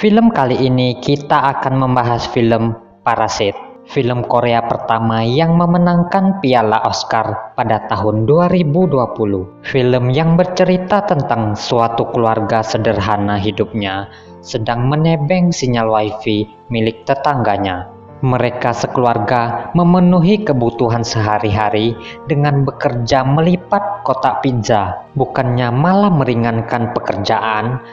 Film kali ini kita akan membahas film Parasite, film Korea pertama yang memenangkan Piala Oscar pada tahun 2020. Film yang bercerita tentang suatu keluarga sederhana hidupnya sedang menebeng sinyal wifi milik tetangganya. Mereka sekeluarga memenuhi kebutuhan sehari-hari dengan bekerja melipat kotak pizza. Bukannya malah meringankan pekerjaan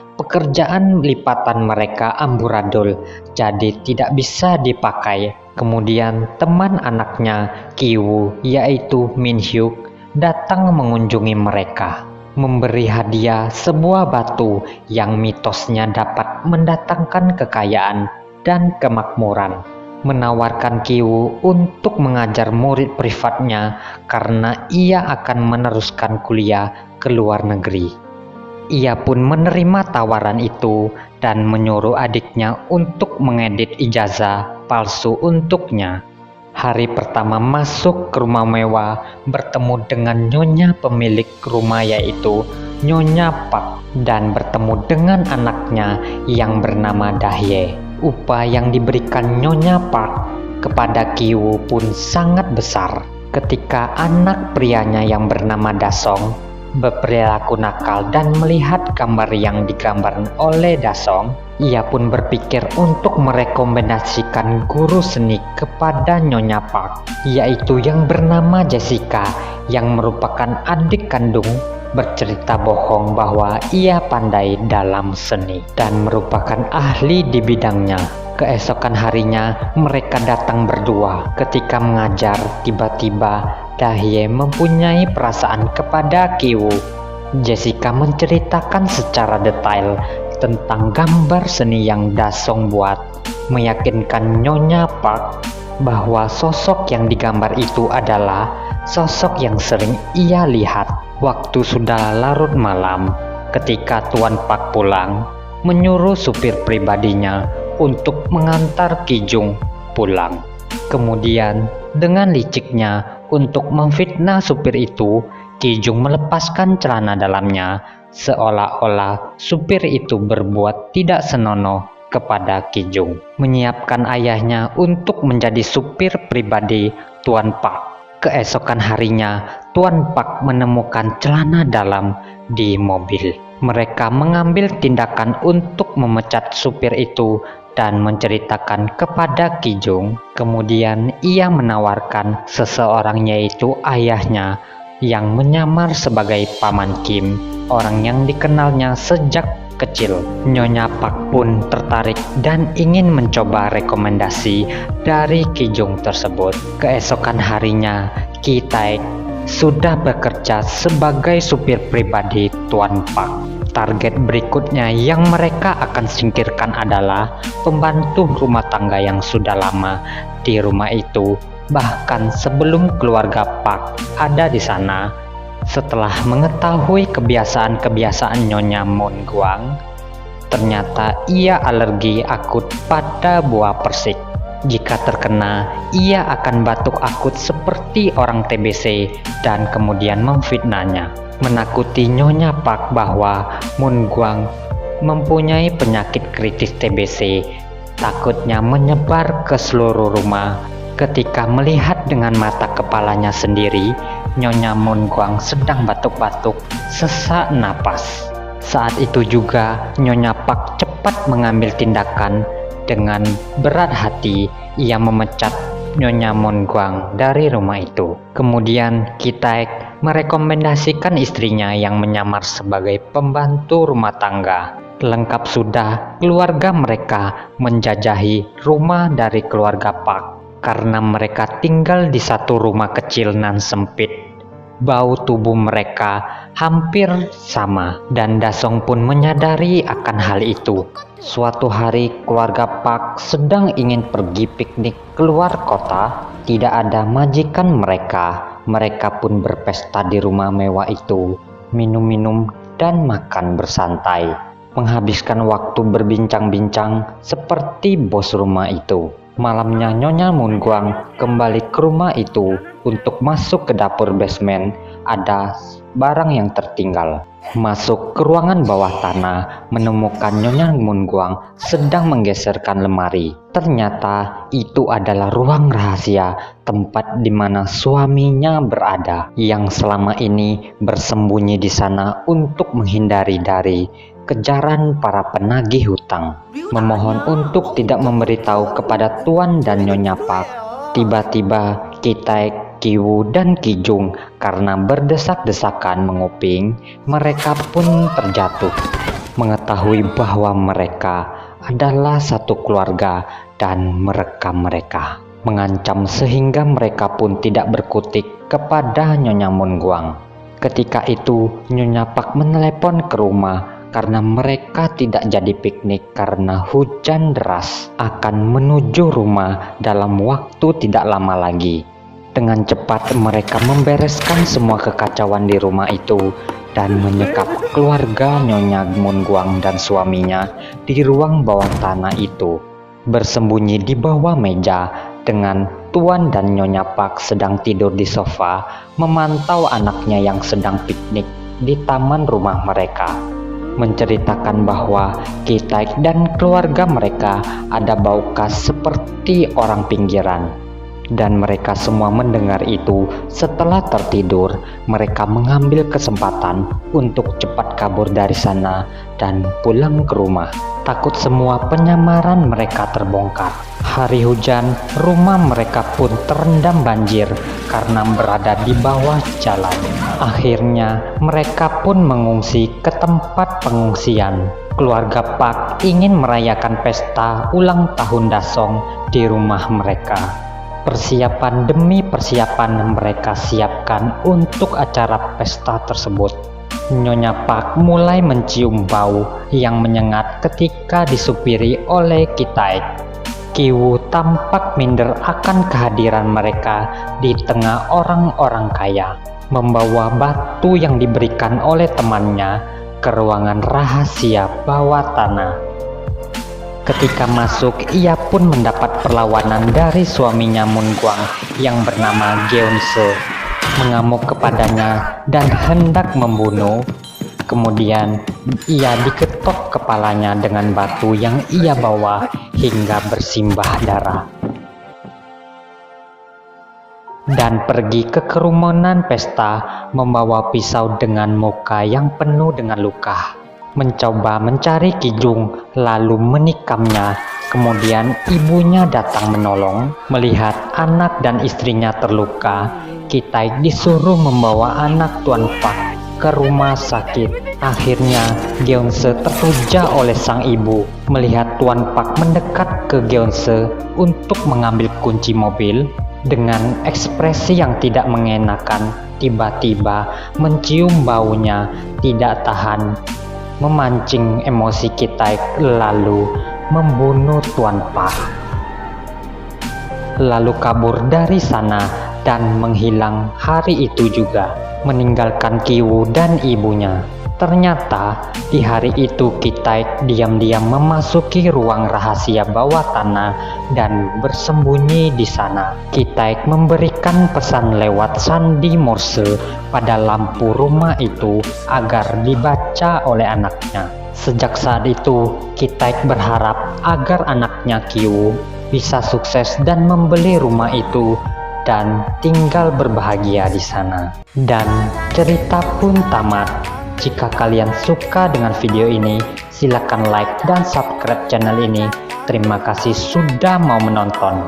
lipatan mereka amburadul, jadi tidak bisa dipakai. Kemudian teman anaknya Kiwoo, yaitu Min Hyuk, datang mengunjungi mereka, memberi hadiah sebuah batu yang mitosnya dapat mendatangkan kekayaan dan kemakmuran. Menawarkan Kiwoo untuk mengajar murid privatnya karena ia akan meneruskan kuliah ke luar negeri. Ia pun menerima tawaran itu dan menyuruh adiknya untuk mengedit ijazah palsu untuknya. Hari pertama masuk ke rumah mewah, bertemu dengan nyonya pemilik rumah yaitu Nyonya Park, dan bertemu dengan anaknya yang bernama Dahye. Upah yang diberikan Nyonya Park kepada Kiwoo pun sangat besar. Ketika anak prianya yang bernama Dasong berperilaku nakal dan melihat gambar yang digambar oleh Dasong, ia pun berpikir untuk merekomendasikan guru seni kepada Nyonya Park, yaitu yang bernama Jessica, yang merupakan adik kandung, bercerita bohong bahwa ia pandai dalam seni dan merupakan ahli di bidangnya. Keesokan harinya mereka datang berdua. Ketika mengajar, tiba-tiba Dahye mempunyai perasaan kepada Kiwoo. Jessica menceritakan secara detail tentang gambar seni yang Dasong buat, meyakinkan Nyonya Park bahwa sosok yang digambar itu adalah sosok yang sering ia lihat. Waktu sudah larut malam ketika Tuan Park pulang, menyuruh supir pribadinya untuk mengantar Kijung pulang. Kemudian dengan liciknya untuk memfitnah supir itu, Kijung melepaskan celana dalamnya seolah-olah supir itu berbuat tidak senonoh kepada Kijung, menyiapkan ayahnya untuk menjadi supir pribadi Tuan Park. Keesokan harinya, Tuan Park menemukan celana dalam di mobil. Mereka mengambil tindakan untuk memecat supir itu dan menceritakan kepada Kijung. Kemudian ia menawarkan seseorang, yaitu ayahnya, yang menyamar sebagai Paman Kim, orang yang dikenalnya sejak kecil. Nyonya Park pun tertarik dan ingin mencoba rekomendasi dari Kijung tersebut. Keesokan harinya, Ki Taek sudah bekerja sebagai supir pribadi Tuan Park. Target berikutnya yang mereka akan singkirkan adalah pembantu rumah tangga yang sudah lama di rumah itu, bahkan sebelum keluarga Park ada di sana. Setelah mengetahui kebiasaan-kebiasaan Nyonya Moon Gwang, ternyata ia alergi akut pada buah persik. Jika terkena, ia akan batuk akut seperti orang TBC dan kemudian memfitnahnya. Menakuti Nyonya Park bahwa Moon Gwang mempunyai penyakit kritis TBC, takutnya menyebar ke seluruh rumah. Ketika melihat dengan mata kepalanya sendiri, Nyonya Moon Gwang sedang batuk-batuk, sesak napas. Saat itu juga Nyonya Park cepat mengambil tindakan. Dengan berat hati, ia memecat Nyonya Moon Gwang dari rumah itu. Kemudian Ki Taek merekomendasikan istrinya yang menyamar sebagai pembantu rumah tangga. Lengkap sudah, keluarga mereka menjajahi rumah dari keluarga Park. Karena mereka tinggal di satu rumah kecil nan sempit, bau tubuh mereka hampir sama, dan Dasong pun menyadari akan hal itu. Suatu hari keluarga Park sedang ingin pergi piknik keluar kota. Tidak ada majikan mereka. Mereka pun berpesta di rumah mewah itu, minum-minum dan makan bersantai, menghabiskan waktu berbincang-bincang seperti bos rumah itu. Malamnya Nyonya Moon Gwang kembali ke rumah itu. Untuk masuk ke dapur basement, ada barang yang tertinggal. Masuk ke ruangan bawah tanah, menemukan Nyonya Mungguang sedang menggeserkan lemari. Ternyata itu adalah ruang rahasia, tempat di mana suaminya berada, yang selama ini bersembunyi di sana untuk menghindari dari kejaran para penagih hutang. Memohon untuk tidak memberitahu kepada Tuan dan Nyonya Pak. Tiba-tiba Kitaek, Kiwu, dan Kijung karena berdesak-desakan menguping, mereka pun terjatuh. Mengetahui bahwa mereka adalah satu keluarga dan merekam mereka, mengancam sehingga mereka pun tidak berkutik kepada Nyonya Mungguang. Ketika itu Nyonya Pak menelepon ke rumah karena mereka tidak jadi piknik karena hujan deras akan menuju rumah dalam waktu tidak lama lagi. Dengan cepat mereka membereskan semua kekacauan di rumah itu dan menyekap keluarga Nyonya Mungguang dan suaminya di ruang bawah tanah itu. Bersembunyi di bawah meja dengan Tuan dan Nyonya Pak sedang tidur di sofa memantau anaknya yang sedang piknik di taman rumah mereka. Menceritakan bahwa Kitaek dan keluarga mereka ada bau khas seperti orang pinggiran. Dan mereka semua mendengar itu. Setelah tertidur, mereka mengambil kesempatan untuk cepat kabur dari sana dan pulang ke rumah. Takut semua penyamaran mereka terbongkar. Hari hujan, rumah mereka pun terendam banjir karena berada di bawah jalan. Akhirnya mereka pun mengungsi ke tempat pengungsian. Keluarga Pak ingin merayakan pesta ulang tahun Dasong di rumah mereka. Persiapan demi persiapan mereka siapkan untuk acara pesta tersebut. Nyonya Pak mulai mencium bau yang menyengat ketika disupiri oleh Kitaek. Kiwu tampak minder akan kehadiran mereka di tengah orang-orang kaya, membawa batu yang diberikan oleh temannya ke ruangan rahasia bawah tanah. Ketika masuk, ia pun mendapat perlawanan dari suaminya Mungguang yang bernama Geunse, mengamuk kepadanya dan hendak membunuh. Kemudian ia diketok kepalanya dengan batu yang ia bawa hingga bersimbah darah. Dan pergi ke kerumunan pesta membawa pisau dengan muka yang penuh dengan luka. Mencoba mencari Kijung lalu menikamnya. Kemudian ibunya datang menolong. Melihat anak dan istrinya terluka, Kitaek disuruh membawa anak Tuan Pak ke rumah sakit. Akhirnya Geunse tertuja oleh sang ibu. Melihat Tuan Pak mendekat ke Geunse untuk mengambil kunci mobil dengan ekspresi yang tidak mengenakan, tiba-tiba mencium baunya, tidak tahan, memancing emosi Kitaek lalu membunuh Tuan Pak. Lalu kabur dari sana dan menghilang hari itu juga, meninggalkan Kiwu dan ibunya. Ternyata di hari itu Kitaek diam-diam memasuki ruang rahasia bawah tanah dan bersembunyi di sana. Kitaek memberikan pesan lewat sandi Morse pada lampu rumah itu agar dibaca oleh anaknya. Sejak saat itu, Kitaek berharap agar anaknya Kiwu bisa sukses dan membeli rumah itu dan tinggal berbahagia di sana. Dan cerita pun tamat. Jika kalian suka dengan video ini, silakan like dan subscribe channel ini. Terima kasih sudah mau menonton.